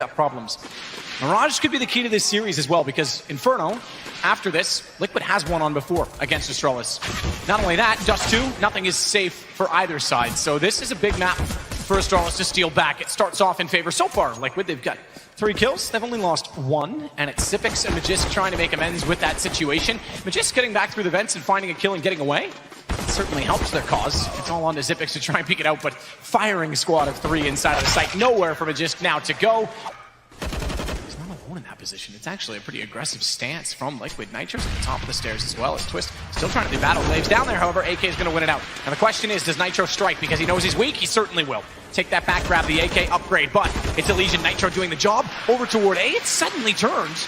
problems. Mirage could be the key to this series as well, because Inferno, after this, Liquid has won on before against Astralis. Not only that, Dust 2, nothing is safe for either side. So this is a big map for Astralis to steal back. It starts off in favor so far. Liquid, they've got 3 kills. They've only lost 1, and it's Zippix and Magisk trying to make amends with that situation. Magisk getting back through the vents and finding a kill and getting away. It certainly helps their cause. It's all on to Zippix to try and peek it out, but firing squad of 3 inside of the site. Nowhere for Magisk now to go. He's not alone in that position. It's actually a pretty aggressive stance from Liquid. Nitro's at the top of the stairs as well as Twist still trying to do battle. Glaves down there, however, AK is going to win it out. And the question is, does Nitro strike? Because he knows he's weak, he certainly will. Take that back, grab the AK upgrade, but it's EliGE and Nitro doing the job. Over toward A, it suddenly turns.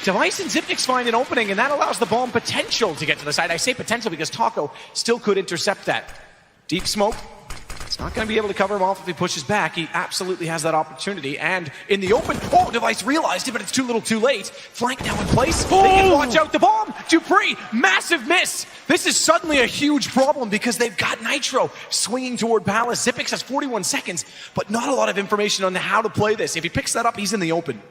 Device and Zippix find an opening, and that allows the bomb potential to get to the side. I say potential because Taco still could intercept that. Deep smoke. It's not going to be able to cover him off if he pushes back. He absolutely has that opportunity. And in the open, oh, Device realized it, but it's too little too late. Flank now in place. Oh! They can watch out the bomb. dupreeh, massive miss. This is suddenly a huge problem because they've got Nitro swinging toward Palace. Zippix has 41 seconds, but not a lot of information on how to play this. If he picks that up, he's in the open.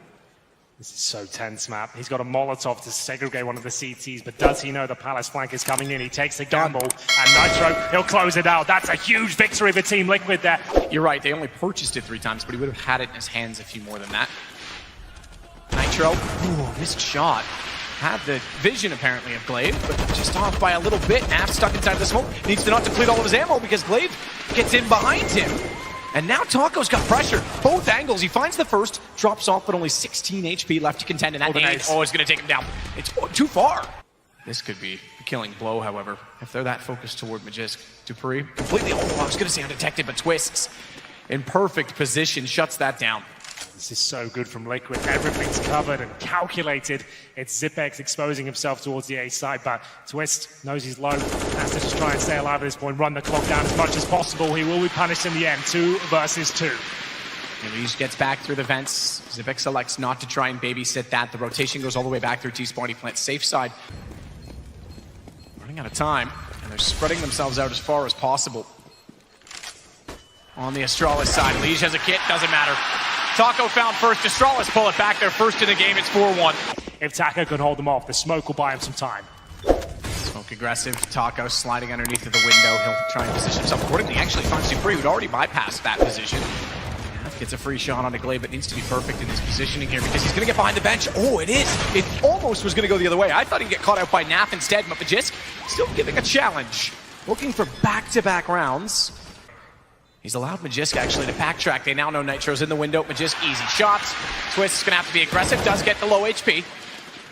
This is so tense, map. He's got a Molotov to segregate one of the CTs, but does he know the Palace flank is coming in? He takes the gamble, and Nitro, he'll close it out. That's a huge victory for Team Liquid there. You're right, they only purchased it 3 times, but he would have had it in his hands a few more than that. Nitro, ooh, missed shot. Had the vision, apparently, of Glaive, but just off by a little bit. Naf stuck inside the smoke. Needs to not deplete all of his ammo because Glaive gets in behind him. And now Taco's got pressure. Both angles. He finds the first, drops off, but only 16 HP left to contend. And that nade, it's going to take him down. It's too far. This could be a killing blow, however, if they're that focused toward Magisk. dupreeh, completely, I was going to say undetected, but Twists in perfect position, shuts that down. This is so good from Liquid. Everything's covered and calculated. It's Zippix exposing himself towards the A side, but Twist knows he's low. Has to just try and stay alive at this point, run the clock down as much as possible. He will be punished in the end. 2 versus 2. EliGE gets back through the vents. Zippix selects not to try and babysit that. The rotation goes all the way back through T-Spawn. He plants safe side. Running out of time, and they're spreading themselves out as far as possible. On the Astralis side, EliGE has a kit, doesn't matter. Taco found first, Astralis pull it back. They're first in the game, it's 4-1. If Taco can hold them off, the smoke will buy him some time. Smoke aggressive, Taco sliding underneath of the window. He'll try and position himself accordingly. Actually finds dupreeh, who'd already bypassed that position. Gets a free shot on a Glaive, but needs to be perfect in his positioning here because he's going to get behind the bench. Oh, it is. It almost was going to go the other way. I thought he'd get caught out by Naf instead, but Magisk still giving a challenge. Looking for back-to-back rounds. He's allowed Magisk actually to backtrack. They now know Nitro's in the window. Magisk, easy shots. Twist is going to have to be aggressive. Does get the low HP.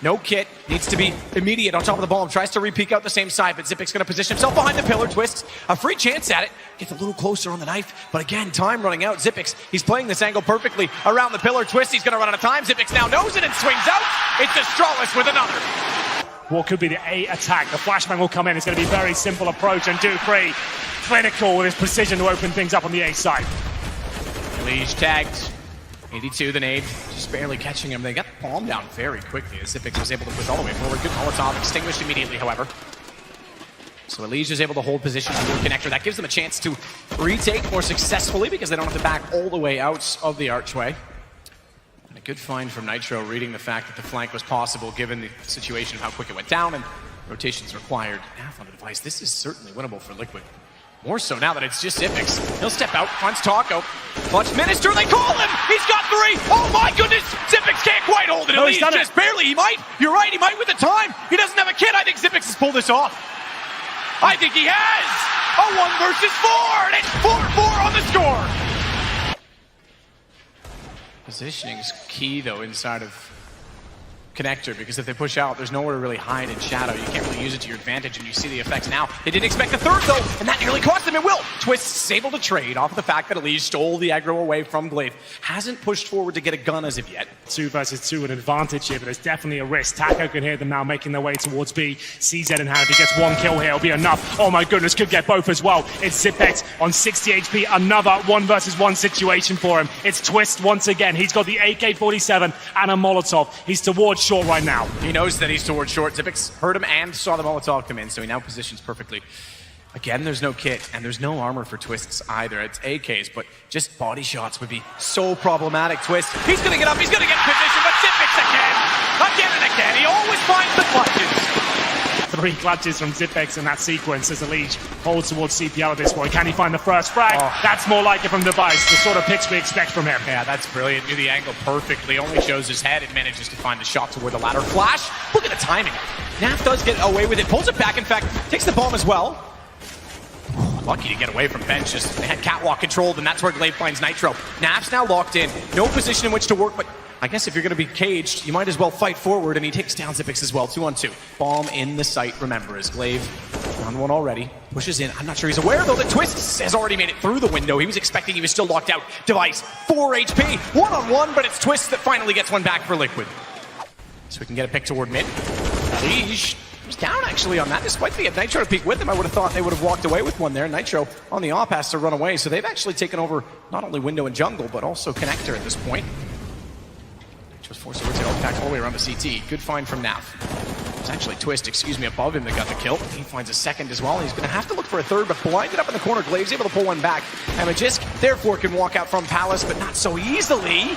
No kit. Needs to be immediate on top of the bomb. Tries to re-peek out the same side, but Zippix going to position himself behind the pillar. Twist, a free chance at it. Gets a little closer on the knife, but again, time running out. Zippix, he's playing this angle perfectly around the pillar. Twist, he's going to run out of time. Zippix now knows it and swings out. It's Astralis with another. What could be the A attack? The flashbang will come in. It's going to be a very simple approach, and dupreeh, clinical with his precision to open things up on the A side. EliGE tagged. 82, the nade, just barely catching him. They got the bomb down very quickly as Zippix was able to push all the way forward. Good Molotov, extinguished immediately, however. So EliGE is able to hold position to the connector. That gives them a chance to retake more successfully because they don't have to back all the way out of the archway. And a good find from Nitro, reading the fact that the flank was possible given the situation of how quick it went down and rotations required. Half on the device. This is certainly winnable for Liquid. More so now that it's just Zippix. He'll step out, finds Taco. Clutch Minister, they call him! He's got 3! Oh my goodness! Zippix can't quite hold it. No, he's done just barely. He might. You're right, he might with the time. He doesn't have a kit. I think Zippix has pulled this off. I think he has! A 1 versus 4! And it's 4-4 on the score! Positioning is key, though, inside of connector, because if they push out, there's nowhere to really hide in shadow. You can't really use it to your advantage, and you see the effects now. They didn't expect the third, though, and that nearly cost them. It will. Twist is able to trade off of the fact that EliGE stole the aggro away from Glaive. Hasn't pushed forward to get a gun as of yet. 2 versus 2, an advantage here, but there's definitely a risk. Taco can hear them now making their way towards B. CZ in hand. If he gets 1 kill here, it'll be enough. Oh my goodness, could get both as well. It's Zippix on 60 HP. Another 1 versus 1 situation for him. It's Twist once again. He's got the AK-47 and a Molotov. He's towards short right now. He knows that he's towards short. Zippix heard him and saw the Molotov come in, so he now positions perfectly. Again, there's no kit, and there's no armor for Twists either. It's AKs, but just body shots would be so problematic. Twist, he's gonna get up, he's gonna get in position, but Zipix again and again. He always finds the clutches. 3 clutches from Zipix in that sequence as EliGE holds towards CPL at this point. Can he find the first frag? Oh. That's more like it from Device, the sort of picks we expect from him. Yeah, that's brilliant. Knew the angle perfectly. Only shows his head and manages to find the shot toward the ladder. Flash, look at the timing. Naf does get away with it, pulls it back, in fact, takes the bomb as well. Lucky to get away from bench, just they had catwalk controlled, and that's where Glaive finds Nitro. Naf's now locked in, no position in which to work, but I guess if you're going to be caged, you might as well fight forward, and he takes down Zipix as well, 2-on-2. Bomb in the site, remember, as Glaive on one already, pushes in. I'm not sure he's aware, though, that Twist has already made it through the window. He was expecting he was still locked out. Device, 4 HP, 1-on-1, but it's Twist that finally gets one back for Liquid. So we can get a pick toward mid. EliGE was down actually on that, despite the Nitro to peek with him. I would have thought they would have walked away with one there. Nitro on the op has to run away, so they've actually taken over not only window and jungle, but also connector at this point. Nitro's forced to rotate back all the way around the CT. Good find from Naf. It's actually Twist, above him that got the kill. He finds a second as well. He's going to have to look for a third, but blinded up in the corner. Glaive's able to pull one back. And Magisk, therefore, can walk out from Palace, but not so easily.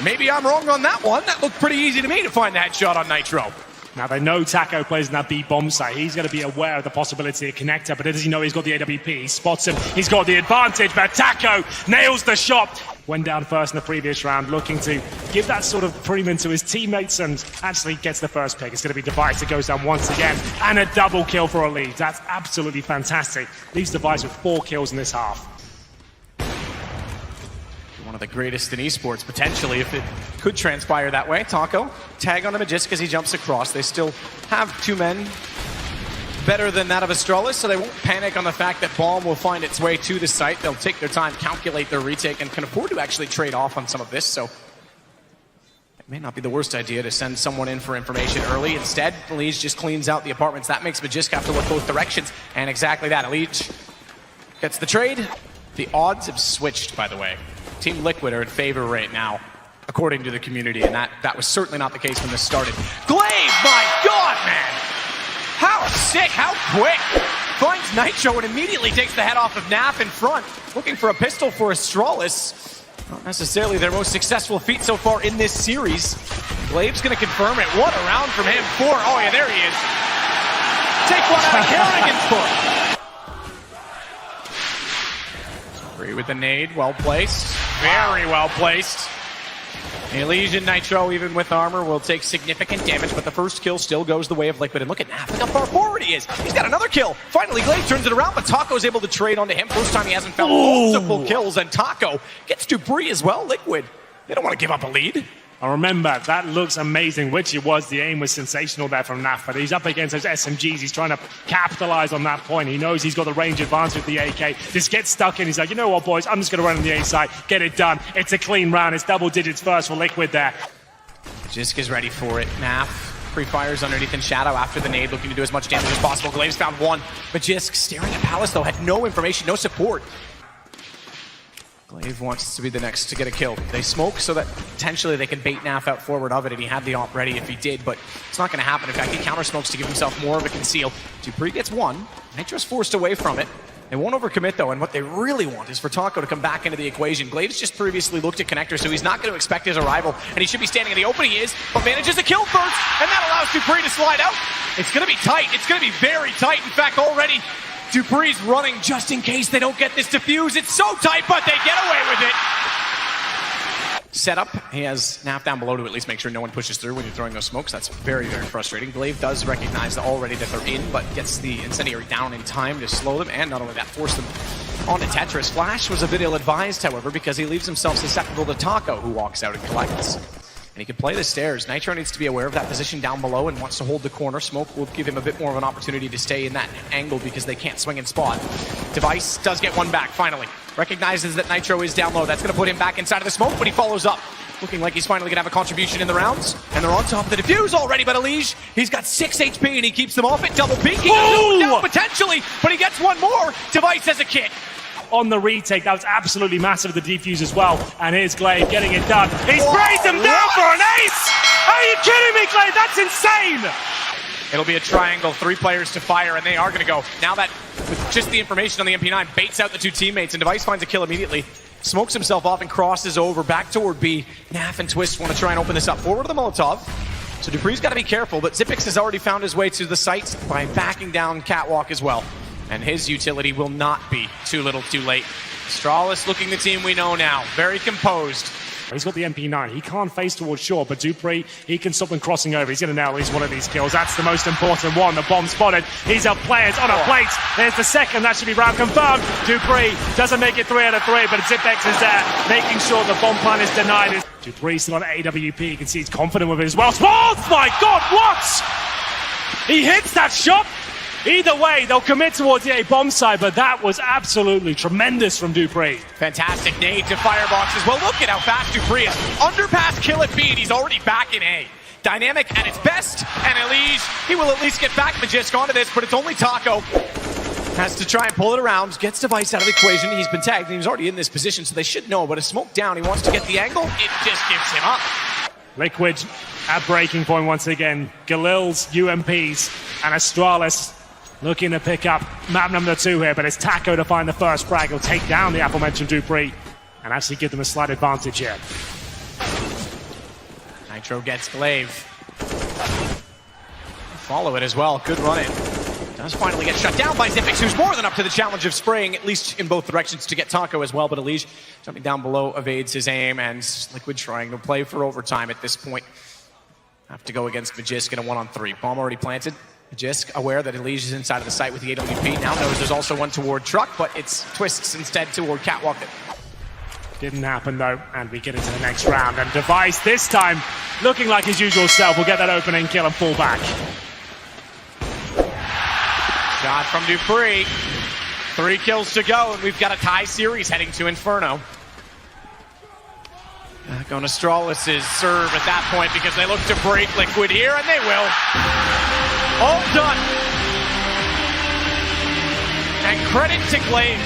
Maybe I'm wrong on that one. That looked pretty easy to me to find the headshot on Nitro. Now they know Taco plays in that B bomb site. He's going to be aware of the possibility of connector, but does he know he's got the AWP? He spots him. He's got the advantage, but Taco nails the shot. Went down first in the previous round, looking to give that sort of premium to his teammates, and actually gets the first pick. It's going to be Device that goes down once again, and a double kill for EliGE. That's absolutely fantastic. Leaves Device with 4 kills in this half. One of the greatest in esports, potentially, if it could transpire that way. Taco, tag on a Magisk as he jumps across. They still have 2 men better than that of Astralis, so they won't panic on the fact that bomb will find its way to the site. They'll take their time, calculate their retake, and can afford to actually trade off on some of this, so it may not be the worst idea to send someone in for information early. Instead, EliGE just cleans out the apartments. That makes Magisk have to look both directions, and exactly that. EliGE gets the trade. The odds have switched, by the way. Team Liquid are in favor right now, according to the community, and that was certainly not the case when this started. Glaive, my God, man! How sick, how quick! Finds Nitro and immediately takes the head off of Naf in front, looking for a pistol for Astralis. Not necessarily their most successful feat so far in this series. Glaive's gonna confirm it. What a round from him. 4, oh yeah, there he is. Take one out of Kerrigan's foot. With the nade, well placed, very well placed. EliGE and Nitro, even with armor, will take significant damage, but the first kill still goes the way of Liquid. And look at Naf, look how far forward he is. He's got another kill. Finally, Glaive turns it around, but Taco's able to trade onto him. First time he hasn't found multiple kills, and Taco gets dupreeh as well. Liquid, they don't want to give up a lead. I remember, that looks amazing, which it was. The aim was sensational there from Naf, but he's up against those SMGs. He's trying to capitalize on that point. He knows he's got the range advantage with the AK. Just gets stuck in. He's like, you know what, boys? I'm just going to run on the A side, get it done. It's a clean round. It's double digits first for Liquid there. Magisk is ready for it. Naf pre-fires underneath in shadow after the nade, looking to do as much damage as possible. Glaive's found one. Magisk staring at Palace, though, had no information, no support. Glaive wants to be the next to get a kill. They smoke so that potentially they can bait Naf out forward of it, and he had the op ready if he did, but it's not going to happen. In fact, he counter-smokes to give himself more of a conceal. dupreeh gets one. Nitro's forced away from it. They won't overcommit, though, and what they really want is for Taco to come back into the equation. Glaive's just previously looked at connector, so he's not going to expect his arrival, and he should be standing in the open. He is, but manages a kill first, and that allows dupreeh to slide out. It's going to be tight. It's going to be very tight. In fact, already dupreeh's running just in case they don't get this defuse. It's so tight, but they get away with it. Setup. He has Naf down below to at least make sure no one pushes through when you're throwing those smokes. That's very, very frustrating. Glaive does recognize already that they're in, but gets the incendiary down in time to slow them, and not only that, force them onto Tetris. Flash was a bit ill-advised, however, because he leaves himself susceptible to Taco, who walks out and collects. And he can play the stairs. Nitro needs to be aware of that position down below and wants to hold the corner. Smoke will give him a bit more of an opportunity to stay in that angle because they can't swing and spot. Device does get one back, finally. Recognizes that Nitro is down low. That's going to put him back inside of the smoke, but he follows up. Looking like he's finally going to have a contribution in the rounds. And they're on top of the defuse already, but EliGE, he's got 6 HP and he keeps them off it. Double peeking. Now potentially, but he gets one more. Device has a kit. On the retake, that was absolutely massive with the defuse as well. And here's Glaive getting it done. He sprays him down for an ace! Are you kidding me, Glaive? That's insane! It'll be a triangle, 3 players to fire, and they are going to go. Now that, with just the information on the MP9, baits out the 2 teammates, and Device finds a kill immediately. Smokes himself off and crosses over back toward B. Naf and Twist want to try and open this up. Forward to the Molotov. So dupreeh's got to be careful, but Xyp9x has already found his way to the site by backing down Catwalk as well. And his utility will not be too little too late. Astralis looking the team we know now. Very composed. He's got the MP9. He can't face towards shore, but dupreeh, he can stop them crossing over. He's going to nail at least one of these kills. That's the most important one. The bomb spotted. He's up players on a plate. There's the second. That should be round confirmed. dupreeh doesn't make it 3 out of 3, but Xyp9x is there, making sure the bomb plan is denied. dupreeh still on AWP. You can see he's confident with it as well. Oh my God, what? He hits that shot. Either way, they'll commit towards the A bomb side, but that was absolutely tremendous from dupreeh. Fantastic nade to firebox as well. Look at how fast dupreeh is. Underpass kill at B, and he's already back in A. Dynamic at its best, and EliGE, he will at least get back Magisk onto this, but it's only Taco. Has to try and pull it around, gets Device out of the equation. He's been tagged, and he was already in this position, so they should know, but a smoke down, he wants to get the angle, it just gives him up. Liquid at breaking point once again. Galil's UMPs and Astralis looking to pick up map number 2 here, but it's Taco to find the first frag. He'll take down the aforementioned dupreeh and actually give them a slight advantage here. Nitro gets Glaive. Follow it as well, good run-in. Does finally get shut down by Xyp9x, who's more than up to the challenge of spraying, at least in both directions, to get Taco as well, but EliGE jumping down below evades his aim, and Liquid trying to play for overtime at this point. Have to go against Magisk in a 1-on-3. Bomb already planted. Magisk aware that EliGE is inside of the site with the AWP. Now knows there's also one toward Truck, but it's TwistZz instead toward Catwalk. Didn't happen though, and we get into the next round. And Device this time, looking like his usual self, will get that opening kill and fall back. Shot from dupreeh. 3 kills to go, and we've got a tie series heading to Inferno. Back on Astralis' serve at that point because they look to break Liquid here, and they will. All done. And credit to Glaive.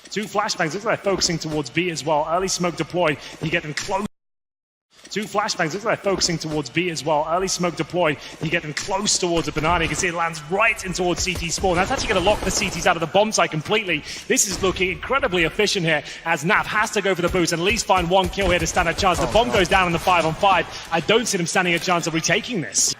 Two flashbangs, looks like they're focusing towards B as well. Early smoke deployed, you get them close. 2 flashbangs, looks like they're focusing towards B as well. Early smoke deployed, you get them close towards the banana. You can see it lands right in towards CT spawn. That's actually going to lock the CTs out of the bomb site completely. This is looking incredibly efficient here, as Naf has to go for the boost and at least find 1 kill here to stand a chance. The bomb goes down in the 5-on-5. I don't see them standing a chance of retaking this.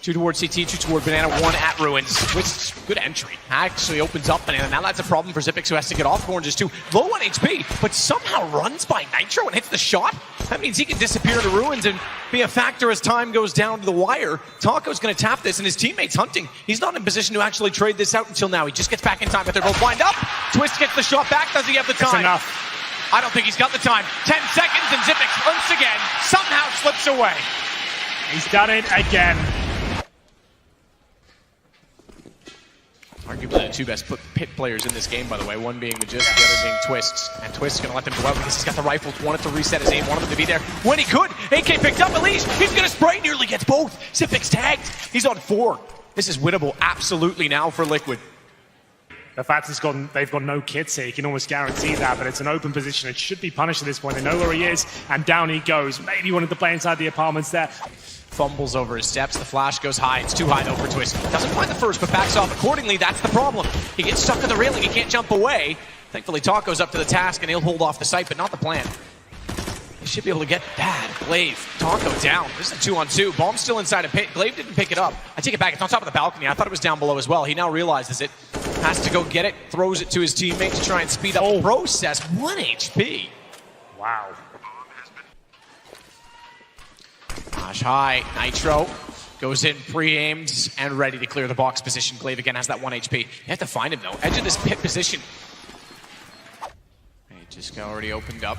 2 towards CT, 2 toward Banana, 1 at Ruins. Twist, good entry. Actually opens up Banana. Now that's a problem for Xyp9x, who has to get off Oranges too. Low on HP, but somehow runs by Nitro and hits the shot. That means he can disappear to Ruins and be a factor as time goes down to the wire. Taco's going to tap this, and his teammate's hunting. He's not in position to actually trade this out until now. He just gets back in time, but they're both lined up. Twist gets the shot back. Does he have the time? That's enough. I don't think he's got the time. 10 seconds, and Xyp9x once again somehow slips away. He's done it again. Arguably the 2 best pit players in this game, by the way. One being Magisk, the other being TwistZz. And TwistZz going to let them go out because he's got the rifle. Wanted to reset his aim, wanted him to be there when he could. AK picked up EliGE. He's going to spray, nearly gets both. Xyp9x tagged. He's on 4. This is winnable absolutely now for Liquid. The fact they've got no kits here, you can almost guarantee that, but it's an open position. It should be punished at this point. They know where he is, and down he goes. Maybe he wanted to play inside the apartments there. Fumbles over his steps, the flash goes high, it's too high though for TwistZz. Doesn't find the first, but backs off accordingly. That's the problem. He gets stuck to the railing, he can't jump away. Thankfully Taco's up to the task and he'll hold off the site, but not the plan. He should be able to get bad. Glaive, Taco down. This is a 2-on-2. Bomb's still inside a pit. Glaive didn't pick it up. I take it back, it's on top of the balcony. I thought it was down below as well. He now realizes it. Has to go get it, throws it to his teammate to try and speed up the process. 1 HP. Wow. Flash high, Nitro goes in pre-aimed and ready to clear the box position. Glaive again has that 1 HP. You have to find him though, edge of this pit position. He just already opened up.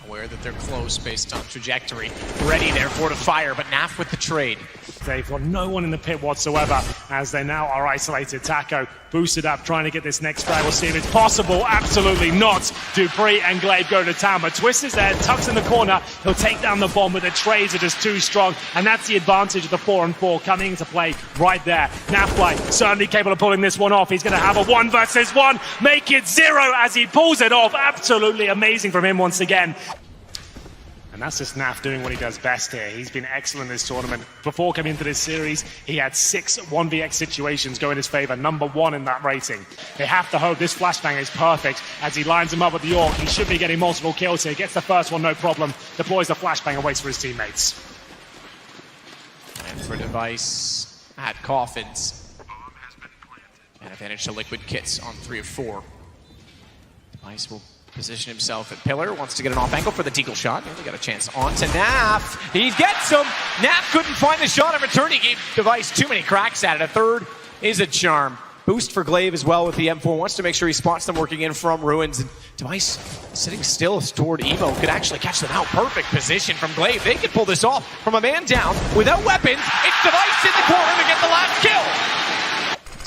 Aware that they're close based on trajectory. Ready there for the fire, but Naf with the trade. They've got no one in the pit whatsoever as they now are isolated. Taco boosted up, trying to get this next frag. We'll see if it's possible. Absolutely not. dupreeh and Glaive go to town, but TwistZz there, tucks in the corner. He'll take down the bomb, but the trades are just too strong, and that's the advantage of the 4-on-4 coming into play right there. Nafly certainly capable of pulling this one off. He's going to have a 1 versus 1, make it 0 as he pulls it off. Absolutely amazing from him once again. And that's just Naf doing what he does best here. He's been excellent in this tournament. Before coming into this series, he had 6 1vx situations go in his favor, #1 in that rating. They have to hope this flashbang is perfect as he lines him up with the Orc. He should be getting multiple kills here. Gets the first one, no problem. Deploys the flashbang and waits for his teammates. And for Device at Coffins. And advantage to Liquid Kits on 3 of 4. Device will position himself at pillar, wants to get an off angle for the deagle shot. Nearly got a chance on to Naf. He gets him. Naf couldn't find the shot in return. He gave Device too many cracks at it. A third is a charm. Boost for Glaive as well with the M4. Wants to make sure he spots them working in from Ruins. And Device sitting still toward Evo. Could actually catch them out. Perfect position from Glaive. They could pull this off from a man down without weapons. It's Device in the corner to get the last kill.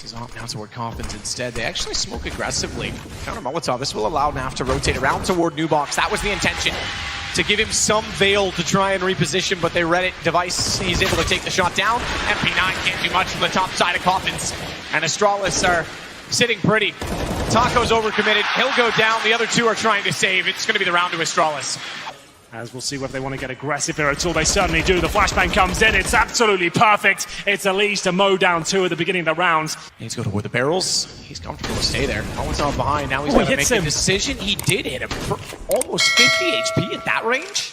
He's off now toward Coffins instead. They actually smoke aggressively. Counter Molotov. This will allow Naf to rotate around toward New Box. That was the intention. To give him some veil to try and reposition, but they read it. Device, he's able to take the shot down. MP9 can't do much from the top side of Coffins. And Astralis are sitting pretty. Taco's overcommitted. He'll go down. The other two are trying to save. It's going to be the round to Astralis. As we'll see whether they want to get aggressive here at all. They certainly do. The flashbang comes in. It's absolutely perfect. It's EliGE to mow down 2 at the beginning of the round. He's going toward the barrels. He's comfortable to stay there. Molotov behind. Now he's going to make a decision. He did hit him for almost 50 HP at that range.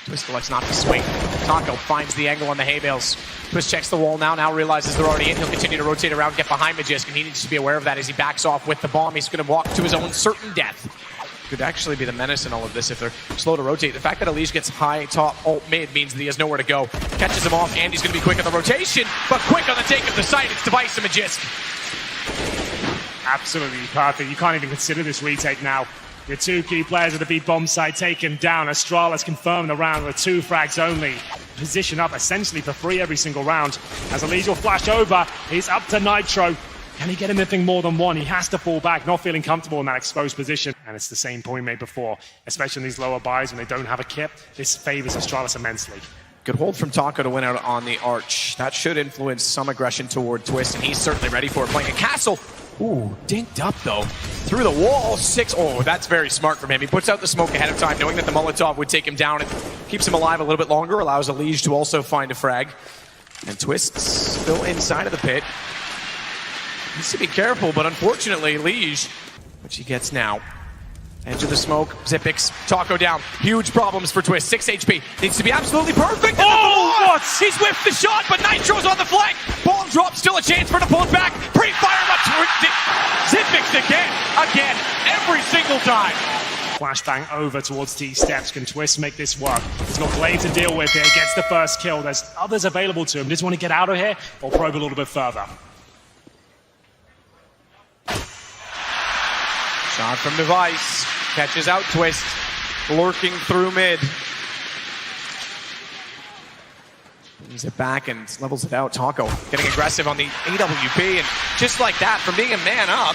Twist elects not to swing. Taco finds the angle on the hay bales. Twist checks the wall now realizes they're already in. He'll continue to rotate around, get behind Magisk, and he needs to be aware of that as he backs off with the bomb. He's going to walk to his own certain death. Could actually be the menace in all of this if they're slow to rotate. The fact that EliGE gets high, top, alt, mid means that he has nowhere to go. Catches him off, and he's going to be quick on the rotation, but quick on the take of the site. It's Device and Magisk. Absolutely perfect. You can't even consider this retake now. Your 2 key players of the B bomb side taken down. Astralis confirmed the round with 2 frags only. Position up essentially for free every single round. As EliGE will flash over, he's up to Nitro. Can he get anything more than 1? He has to fall back, not feeling comfortable in that exposed position. And it's the same point made before, especially in these lower buys when they don't have a kit. This favors Astralis immensely. Good hold from Taco to win out on the arch. That should influence some aggression toward Twist, and he's certainly ready for it. Playing a castle. Ooh, dinked up though. Through the wall, 6. Oh, that's very smart from him. He puts out the smoke ahead of time, knowing that the Molotov would take him down and keeps him alive a little bit longer, allows EliGE to also find a frag. And Twist still inside of the pit. Needs to be careful, but unfortunately, EliGE, which he gets now. Edge of the smoke, Zipix, Taco down. Huge problems for Twist, 6 HP. Needs to be absolutely perfect. Oh, what? He's whiffed the shot, but Nitro's on the flank. Bomb drop, still a chance for him to pull it back. Pre-fire, but Zipix again, every single time. Flashbang over towards T steps. Can Twist make this work? He's got Glaive to deal with here, gets the first kill. There's others available to him. Does he want to get out of here or probe a little bit further? Shot from Device, catches out Twist, lurking through mid. Brings it back and levels it out. Taco getting aggressive on the AWP, and just like that, from being a man up,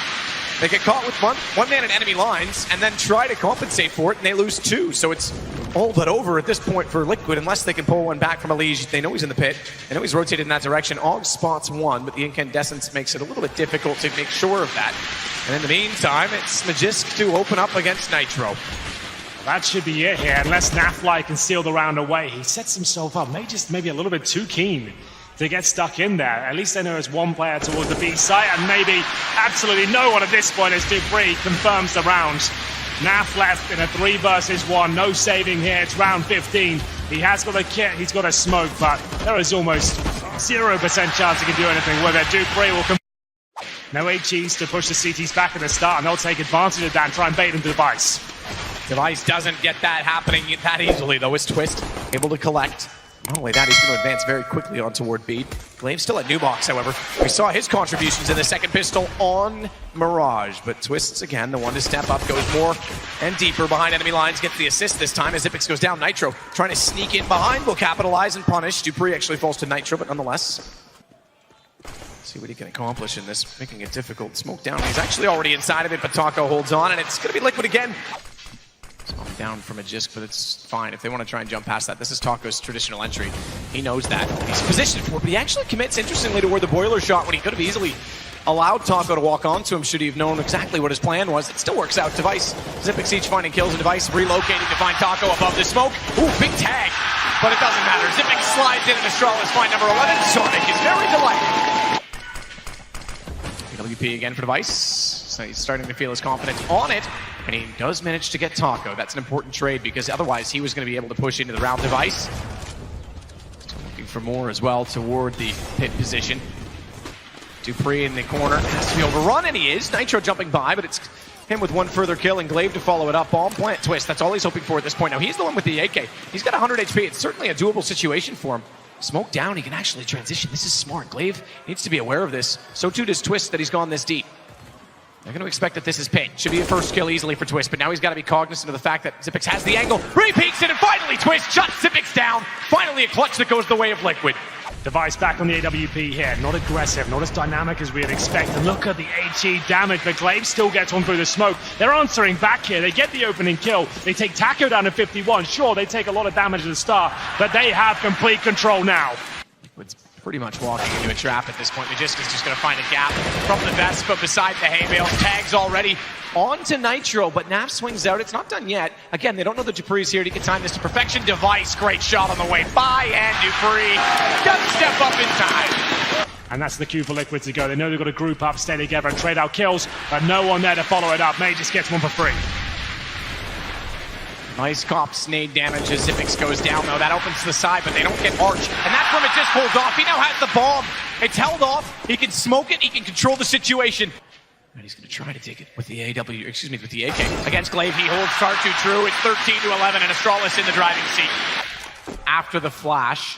they get caught with one man in enemy lines and then try to compensate for it, and they lose 2. So it's all but over at this point for Liquid, unless they can pull one back from EliGE. They know he's in the pit. They know he's rotated in that direction. Og spots 1, but the incandescence makes it a little bit difficult to make sure of that. And in the meantime, it's Magisk to open up against Nitro. That should be it here, unless Nafly can steal the round away. He sets himself up, maybe a little bit too keen to get stuck in there. At least they know there's 1 player towards the B site, and maybe absolutely no one at this point as dupreeh confirms the round. Naf left in a 3 versus 1, no saving here. It's round 15. He has got a kit, he's got a smoke, but there is almost 0% chance he can do anything with it. dupreeh will no HEs to push the CTs back at the start, and they'll take advantage of that and try and bait into Device. Device doesn't get that happening that easily, though. Is Twist able to collect? Not only that, he's going to advance very quickly on toward B. Glaive's still at New Box, however. We saw his contributions in the second pistol on Mirage, but TwistZz again, the one to step up, goes more and deeper behind enemy lines, gets the assist this time as Xyp9x goes down. Nitro trying to sneak in behind, will capitalize and punish. dupreeh actually falls to Nitro, but nonetheless, see what he can accomplish in this, making it difficult. Smoke down, he's actually already inside of it, but Taco holds on, and it's going to be Liquid again. Down from Magisk, but it's fine if they want to try and jump past that. This is Taco's traditional entry. He knows that. He's positioned for it, but he actually commits, interestingly, toward the boiler shot when he could have easily allowed Taco to walk onto him should he have known exactly what his plan was. It still works out. Device, Xyp9x each finding kills, and Device relocating to find Taco above the smoke. Ooh, big tag, but it doesn't matter. Xyp9x slides in and Astralis find number 11. Sonic is very delighted. WP again for Device. So he's starting to feel his confidence on it, and he does manage to get Taco. That's an important trade because otherwise he was going to be able to push into the round. Device still looking for more as well toward the pit position. dupreeh in the corner has to be overrun, and he is. Nitro jumping by, but it's him with one further kill and Glaive to follow it up. Bomb plant twist. That's all he's hoping for at this point. Now he's the one with the AK. He's got 100 HP. It's certainly a doable situation for him. Smoke down, he can actually transition. This is smart. Glaive needs to be aware of this. So too does Twist that he's gone this deep. They're going to expect that this is pit. Should be a first kill easily for Twist, but now he's got to be cognizant of the fact that Xyp9x has the angle. Re-peeks it, and finally Twist shuts Xyp9x down. Finally a clutch that goes the way of Liquid. Device back on the AWP here. Not aggressive, not as dynamic as we'd expect. And look at the HE damage, but Glaive still gets one through the smoke. They're answering back here. They get the opening kill. They take Taco down to 51. Sure, they take a lot of damage at the start, but they have complete control now. Liquid's pretty much walking into a trap at this point. Magisk is just going to find a gap from the Vespa beside the hay bales. Tags already onto Nitro, but Nav swings out. It's not done yet. Again, they don't know that dupreeh's here. He can time this to perfection. Device, great shot on the way by, and dupreeh doesn't step up in time. And that's the cue for Liquid to go. They know they've got to group up, stay together, and trade out kills, but no one there to follow it up. Magisk gets one for free. Nice cop nade damage as Xyp9x goes down, though. That opens to the side, but they don't get Arch. And that's where Magisk holds off. He now has the bomb. It's held off. He can smoke it. He can control the situation. And he's going to try to take it with the with the AK. Against Glaive, he holds far too true. It's 13-11, and Astralis in the driving seat. After the flash,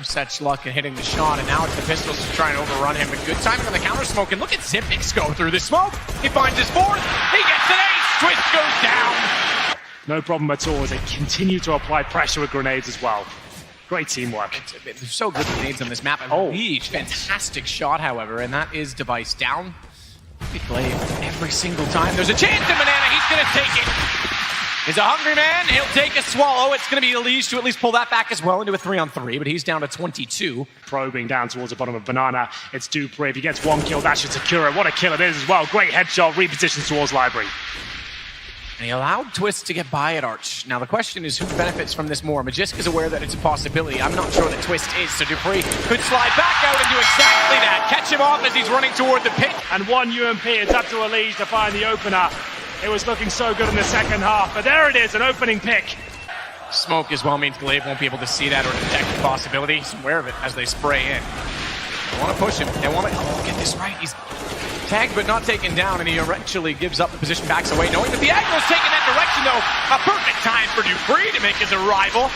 such luck in hitting the shot, and now it's the pistols to try and overrun him. But good timing on the counter smoke, and look at Xyp9x go through the smoke. He finds his fourth. He gets an ace. Twist goes down. No problem at all as they continue to apply pressure with grenades as well. Great teamwork. They're so good with grenades on this map. Fantastic shot, however, and that is Device down. Glaive every single time. There's a chance in Banana. He's going to take it. He's a hungry man. He'll take a swallow. It's going to be EliGE to at least pull that back as well into a 3-on-3, but he's down to 22. Probing down towards the bottom of Banana. It's dupreeh. If he gets one kill, that should secure it. What a kill it is as well. Great headshot, repositions towards Library. And he allowed Twist to get by at Arch. Now the question is who benefits from this more? Magisk is aware that it's a possibility. I'm not sure that Twist is, so dupreeh could slide back out and do exactly that. Catch him off as he's running toward the pit. And one UMP, it's up to EliGE to find the opener. It was looking so good in the second half, but there it is, an opening pick. Smoke as well means Glaive won't be able to see that or detect the possibility. He's aware of it as they spray in. They want to push him. They want to get this right. He's tagged but not taken down, and he eventually gives up the position, backs away, knowing that the angle's taking that direction, though. A perfect time for dupreeh to make his arrival.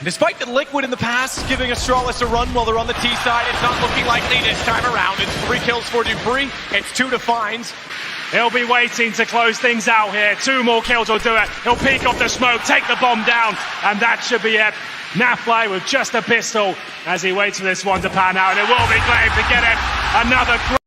Despite the Liquid in the past giving Astralis a run while they're on the T side, it's not looking likely this time around. It's 3 kills for dupreeh. It's 2 to Fines. He'll be waiting to close things out here. 2 more kills will do it. He'll peek off the smoke, take the bomb down, and that should be it. Nafly with just a pistol as he waits for this one to pan out. And it will be Glaive to get it. Another great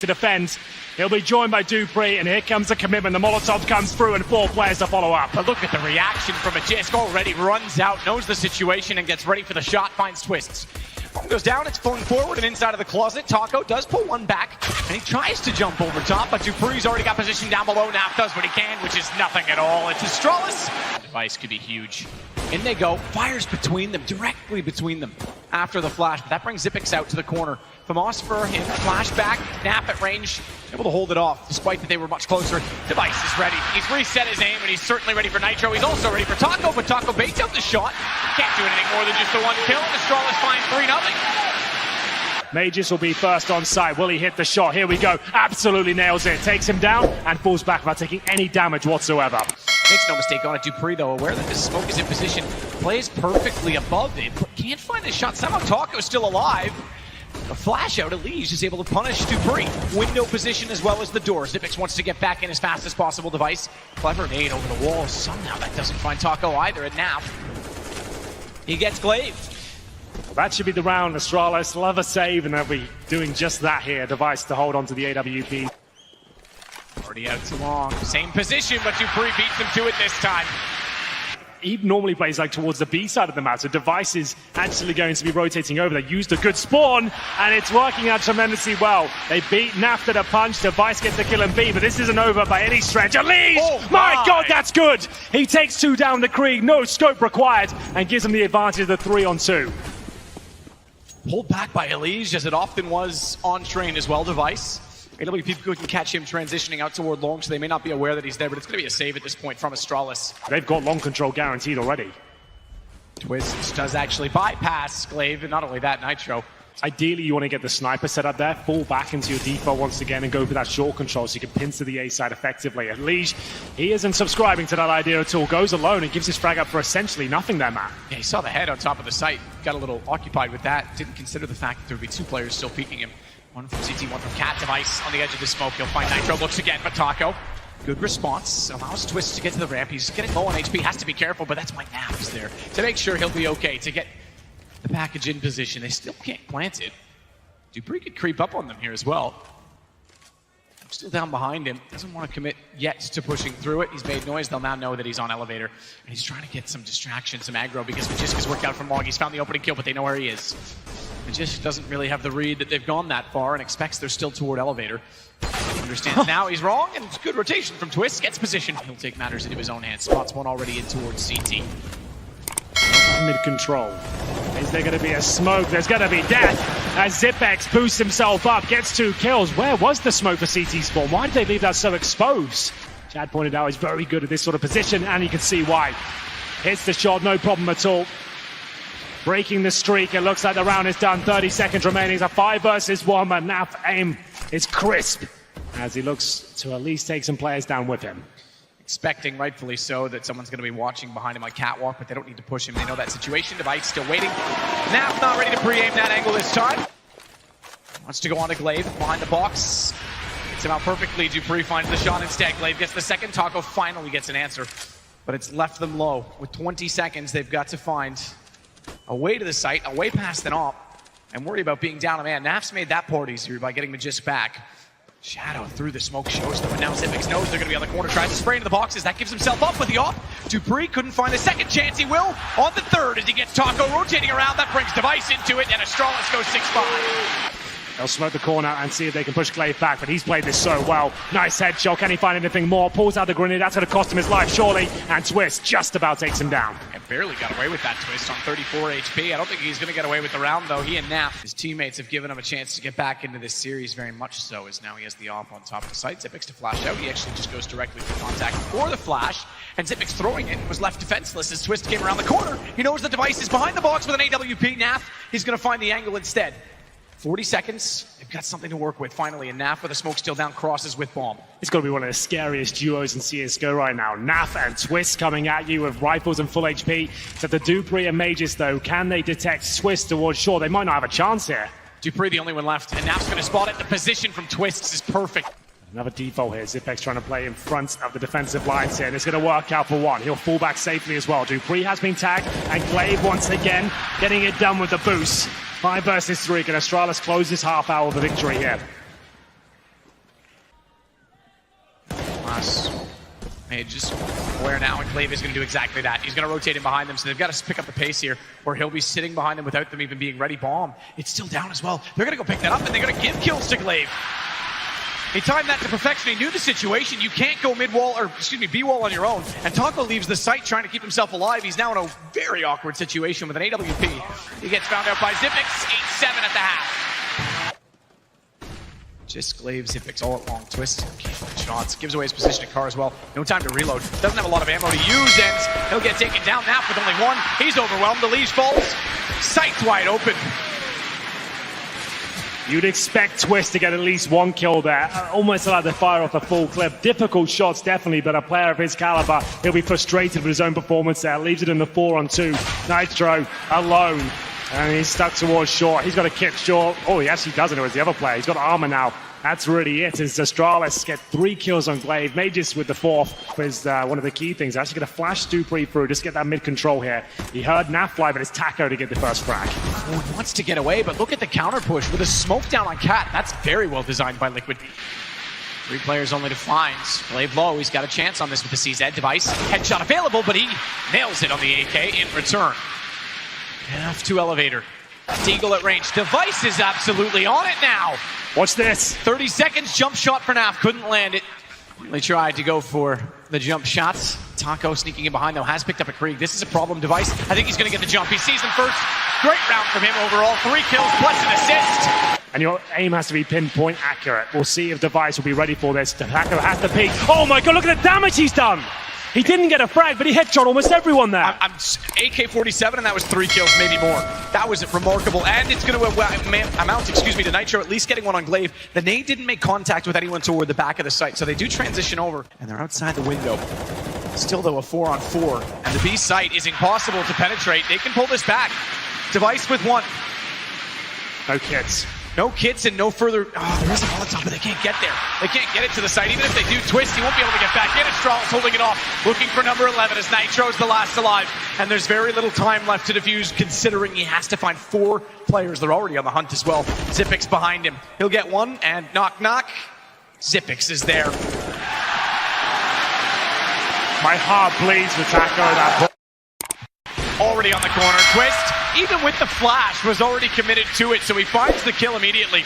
to defend. He'll be joined by dupreeh, and here comes the commitment. The Molotov comes through, and 4 players to follow up. But look at the reaction from Magisk. Already runs out, knows the situation, and gets ready for the shot. Finds TwistZz. Bomb goes down, it's flung forward and inside of the closet. Taco does pull one back, and he tries to jump over top, but dupreeh's already got position down below. Nav does what he can, which is nothing at all. It's Astralis. Device could be huge. In they go, fires between them, directly between them after the flash. But that brings Xyp9x out to the corner. flamie for him, flashback, nap at range, able to hold it off, despite that they were much closer. Device is ready. He's reset his aim, and he's certainly ready for Nitro. He's also ready for Taco, but Taco baits out the shot. Can't do anything more than just the one kill. Astralis finds 3-0. Magisk will be first on site. Will he hit the shot? Here we go. Absolutely nails it. Takes him down and falls back without taking any damage whatsoever. Makes no mistake on it. dupreeh, though, aware that the smoke is in position, plays perfectly above it, but can't find his shot. Somehow Taco's still alive. A flash out, EliGE is able to punish dupreeh. Window position as well as the door. Xyp9x wants to get back in as fast as possible. Device, clever nade over the wall. Somehow that doesn't find Taco either. And now he gets glaived. That should be the round. Astralis love a save, and they'll be doing just that here. Device to hold on to the AWP. Already out too long. Same position, but dupreeh beats him to it this time. He normally plays like towards the B side of the map, so Device is actually going to be rotating over. They used a good spawn, and it's working out tremendously well. They beat Naf to the punch. Device gets the kill in B, but this isn't over by any stretch. EliGE! Oh my God, that's good! He takes 2 down the Krieg, no scope required, and gives him the advantage of the 3-on-2. Pulled back by EliGE, as it often was on train as well. Device. AWP can catch him transitioning out toward long, so they may not be aware that he's there, but it's going to be a save at this point from Astralis. They've got long control guaranteed already. TwistZz does actually bypass Glaive, and not only that, Nitro. Ideally, you want to get the sniper set up there, fall back into your default once again, and go for that short control so you can pincer the A side effectively. EliGE, he isn't subscribing to that idea at all. Goes alone and gives his frag up for essentially nothing there, Matt. Yeah, he saw the head on top of the site, got a little occupied with that, didn't consider the fact that there would be 2 players still peeking him. One from CT, one from Cat. Device on the edge of the smoke. He'll find Nitro. Looks again, but Taco. Good response. Allows TwistZz to get to the ramp. He's getting low on HP. Has to be careful, but that's why Naf is there to make sure he'll be okay. To get the package in position. They still can't plant it. dupreeh could creep up on them here as well. Still down behind him. Doesn't want to commit yet to pushing through it. He's made noise. They'll now know that he's on elevator. And he's trying to get some distraction, some aggro, because Magisk has worked out from long. He's found the opening kill, but they know where he is. Magisk doesn't really have the read that they've gone that far and expects they're still toward elevator. Understands now he's wrong, and it's good rotation from TwistZz. Gets position. He'll take matters into his own hands. Spots one already in towards CT. Mid-control. Is there going to be a smoke? There's going to be death as Xyp9x boosts himself up, gets 2 kills. Where was the smoke for CT spawn? Why did they leave that so exposed? Chad pointed out he's very good at this sort of position, and you can see why. Hits the shot, no problem at all. Breaking the streak. It looks like the round is done. 30 seconds remaining. It's a 5 versus 1, but Naf aim is crisp as he looks to at least take some players down with him. Expecting, rightfully so, that someone's going to be watching behind him on catwalk, but they don't need to push him. They know that situation. Device still waiting. Naf not ready to pre-aim that angle this time. Wants to go on to Glaive behind the box. Gets him out perfectly. dupreeh finds the shot instead. Glaive gets the second. Taco finally gets an answer, but it's left them low. With 20 seconds, they've got to find a way to the site, a way past an op, and worry about being down a man. Naf's made that part easier by getting Magisk back. Shadow through the smoke shows them, and now Xyp9x knows they're going to be on the corner. Tries to spray into the boxes. That gives himself up with the off. dupreeh couldn't find a second chance. He will on the third as he gets Taco rotating around. That brings Device into it, and Astralis goes 6-5. They'll smoke the corner and see if they can push Glaive back, but he's played this so well. Nice headshot. Can he find anything more? Pulls out the grenade. That's going to cost him his life, surely. And TwistZz just about takes him down. And barely got away with that TwistZz on 34 HP. I don't think he's going to get away with the round, though. He and Naf, his teammates, have given him a chance to get back into this series very much so, as now he has the op on top of the site. Xyp9x to flash out. He actually just goes directly for contact for the flash. And Xyp9x throwing it was left defenseless as TwistZz came around the corner. He knows the Device is behind the box with an AWP. Naf, he's going to find the angle instead. 40 seconds, they've got something to work with finally, and Naf with the smoke still down crosses with bomb. It's got to be one of the scariest duos in CSGO right now. Naf and TwistZz coming at you with rifles and full HP. So the dupreeh and Magisk though, can they detect TwistZz towards shore? They might not have a chance here. dupreeh the only one left, and Naf's going to spot it. The position from TwistZz is perfect. Another default here. Xyp9x trying to play in front of the defensive lines here, and it's going to work out for one. He'll fall back safely as well. dupreeh has been tagged, and Glaive once again getting it done with the boost. 5 versus 3. Can Astralis close this half hour of the victory here? Last Magisk where now, and Glaive is going to do exactly that. He's going to rotate in behind them, so they've got to pick up the pace here, or he'll be sitting behind them without them even being ready. Bomb. It's still down as well. They're going to go pick that up, and they're going to give kills to Glaive. He timed that to perfection. He knew the situation. You can't go mid-wall, or excuse me, B-wall on your own. And Taco leaves the site trying to keep himself alive. He's now in a very awkward situation with an AWP. He gets found out by Zipix, 8-7 at the half. Just glaive Zipix all at long. Twist, can't find shots. Gives away his position to Car as well. No time to reload. Doesn't have a lot of ammo to use, and he'll get taken down now with only one. He's overwhelmed. The EliGE falls. Sight's wide open. You'd expect Twist to get at least one kill there. Almost allowed to fire off a full clip. Difficult shots, definitely, but a player of his caliber, he'll be frustrated with his own performance there. Leaves it in the 4-on-2. Nitro alone. And he's stuck towards short. He's got a kit short. Oh, he actually doesn't. It was the other player. He's got armor now. That's really it. As Astralis get 3 kills on glaive. Magisk with the 4th is one of the key things. Actually going to flash dupreeh through. Just get that mid control here. He heard Naf fly, but it's Taco to get the first frag. Oh, he wants to get away, but look at the counter push with a smoke down on Cat. That's very well designed by Liquid. 3 players only to find. Glaive low. He's got a chance on this with the CZ device. Headshot available, but he nails it on the AK in return. Half to elevator. Deagle at range. Device is absolutely on it now. Watch this. 30 seconds, jump shot for Naf. Couldn't land it. Really tried to go for the jump shots. Taco sneaking in behind though, has picked up a Krieg. This is a problem device. I think he's gonna get the jump. He sees him first. Great round from him overall. 3 kills plus an assist. And your aim has to be pinpoint accurate. We'll see if Device will be ready for this. Taco has to peek. Oh my god, look at the damage he's done. He didn't get a frag, but he headshot almost everyone there. I'm AK-47, and that was 3 kills, maybe more. That was remarkable, and it's going to amount, to Nitro at least getting one on glaive. The nade didn't make contact with anyone toward the back of the site, so they do transition over, and they're outside the window. Still, though, a 4-on-4, and the B site is impossible to penetrate. They can pull this back. Device with 1. No kits. No kits and no further. Oh, there is a Molotov, but they can't get there. They can't get it to the site. Even if they do twist, he won't be able to get back in. Astralis holding it off, looking for number 11 as Nitro's the last alive. And there's very little time left to defuse, considering he has to find 4 players. They're already on the hunt as well. Zipix behind him. He'll get one, and knock, knock. Zipix is there. My heart bleeds for Taco. That already on the corner. Twist, even with the flash, was already committed to it, so he finds the kill immediately.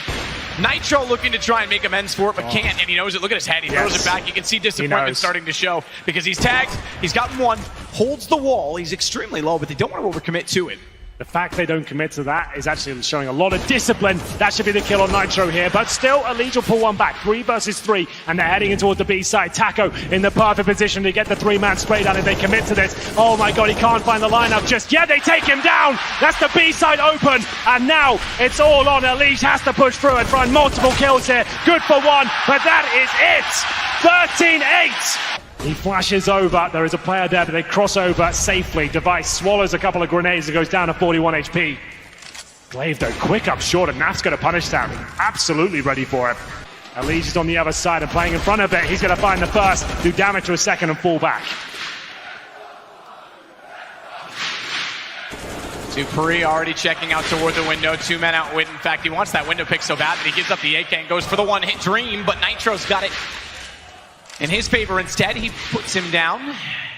Nitro looking to try and make amends for it, but can't, and he knows it. Look at his head. He throws it back. You can see disappointment starting to show because he's tagged. He's gotten 1, holds the wall. He's extremely low, but they don't want to overcommit to it. The fact they don't commit to that is actually showing a lot of discipline. That should be the kill on Nitro here, but still, EliGE will pull one back. 3 versus 3, and they're heading in toward the B side. Taco in the perfect position to get the 3-man spray down if they commit to this. Oh my god, he can't find the lineup just yet. They take him down. That's the B side open, and now it's all on. EliGE has to push through and find multiple kills here. Good for 1, but that is it. 13-8. He flashes over, there is a player there, but they cross over safely. Device swallows a couple of grenades and goes down to 41 HP. Glaive though, quick up short, and Naf's going to punish that. Absolutely ready for it. EliGE is on the other side and playing in front of it. He's going to find the first, do damage to a second and fall back. dupreeh already checking out toward the window. 2 men out win. In fact, he wants that window pick so bad that he gives up the AK and goes for the one-hit dream, but Nitro's got it in his favor instead. He puts him down.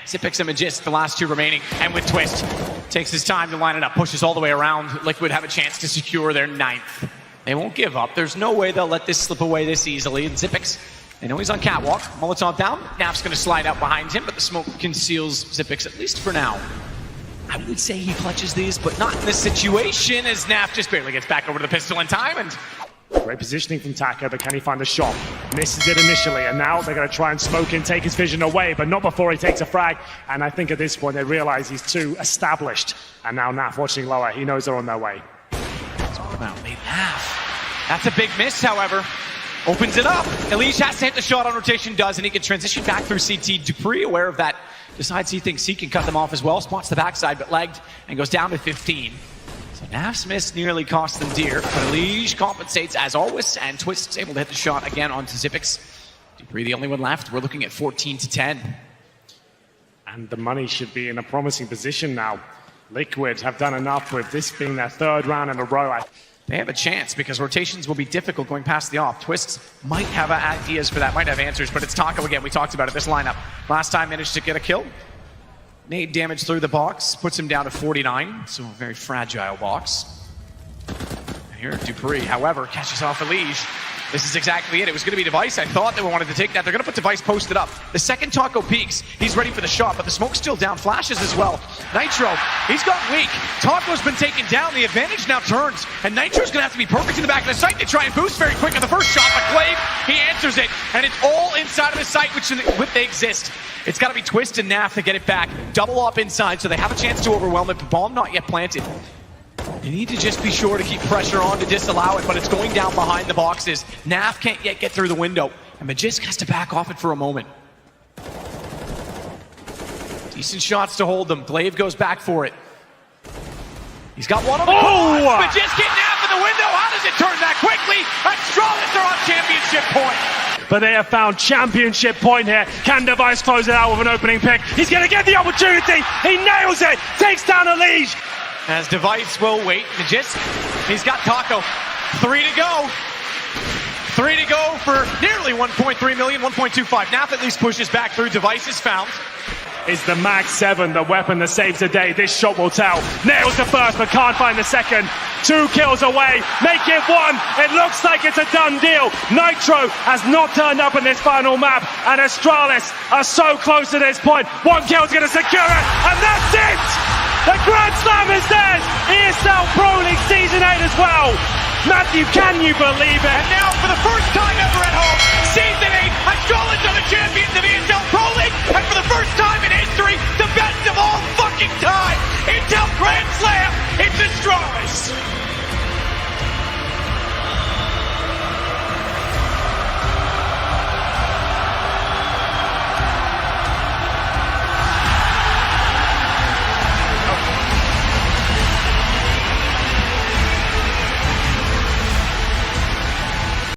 Zipix and Magisk, the last 2 remaining. And with Twist, takes his time to line it up, pushes all the way around. Liquid have a chance to secure their 9th. They won't give up. There's no way they'll let this slip away this easily. And Zipix, they know he's on catwalk. Molotov down. Naf's going to slide out behind him, but the smoke conceals Zipix, at least for now. I would say he clutches these, but not in this situation, as Naf just barely gets back over to the pistol in time. And great positioning from Taco, but can he find a shot? Misses it initially, and now they're going to try and smoke in, take his vision away, but not before he takes a frag. And I think at this point they realize he's too established. And now Naf watching lower, he knows they're on their way. It's all about late Naf. That's a big miss, however. Opens it up. EliGE has to hit the shot on rotation, does, and he can transition back through CT. dupreeh, aware of that, decides he thinks he can cut them off as well. Spots the backside, but legged, and goes down to 15. Naf's miss nearly cost them dear, but EliGE compensates as always, and Twist's able to hit the shot again onto Zipix. dupreeh the only one left. We're looking at 14-10. And the money should be in a promising position now. Liquid have done enough with this being their 3rd round in a row. They have a chance because rotations will be difficult going past the off. Twists might have ideas for that, might have answers, but it's Taco again. We talked about it, this lineup. Last time managed to get a kill. Nade damage through the box, puts him down to 49, so a very fragile box. And here dupreeh, however, catches off EliGE. This is exactly it. It was going to be Device. I thought they wanted to take that. They're going to put Device posted up. The second Taco peeks, he's ready for the shot, but the smoke's still down. Flashes as well. Nitro, he's got weak. Taco's been taken down. The advantage now turns, and Nitro's going to have to be perfect in the back of the site. They try and boost very quick on the first shot, but Glaive, he answers it, and it's all inside of the site, which they exist. It's got to be Twist and Naf to get it back. Double up inside, so they have a chance to overwhelm it, but bomb not yet planted. You need to just be sure to keep pressure on to disallow it, but it's going down behind the boxes. Naf can't yet get through the window, and Magisk has to back off it for a moment. Decent shots to hold them. Glaive goes back for it. He's got one on the quad. Magisk hit Naf in the window. How does it turn that quickly? Astralis are on championship point. But they have found championship point here. Can Device close it out with an opening pick? He's going to get the opportunity. He nails it. Takes down EliGE. As Device will wait, Magisk, he's got Taco. 3 to go. 3 to go for nearly 1.3 million, 1.25. Naf at least pushes back through. Device is found. Is the Mag 7 the weapon that saves the day? This shot will tell. Nails the first, but can't find the second. 2 kills away. Make it 1. It looks like it's a done deal. Nitro has not turned up in this final map, and Astralis are so close to this point. 1 kill is going to secure it, and that's it! The Grand Slam is theirs! ESL Pro League Season 8 as well. Matthew, can you believe it? And now, for the first time ever at home, Season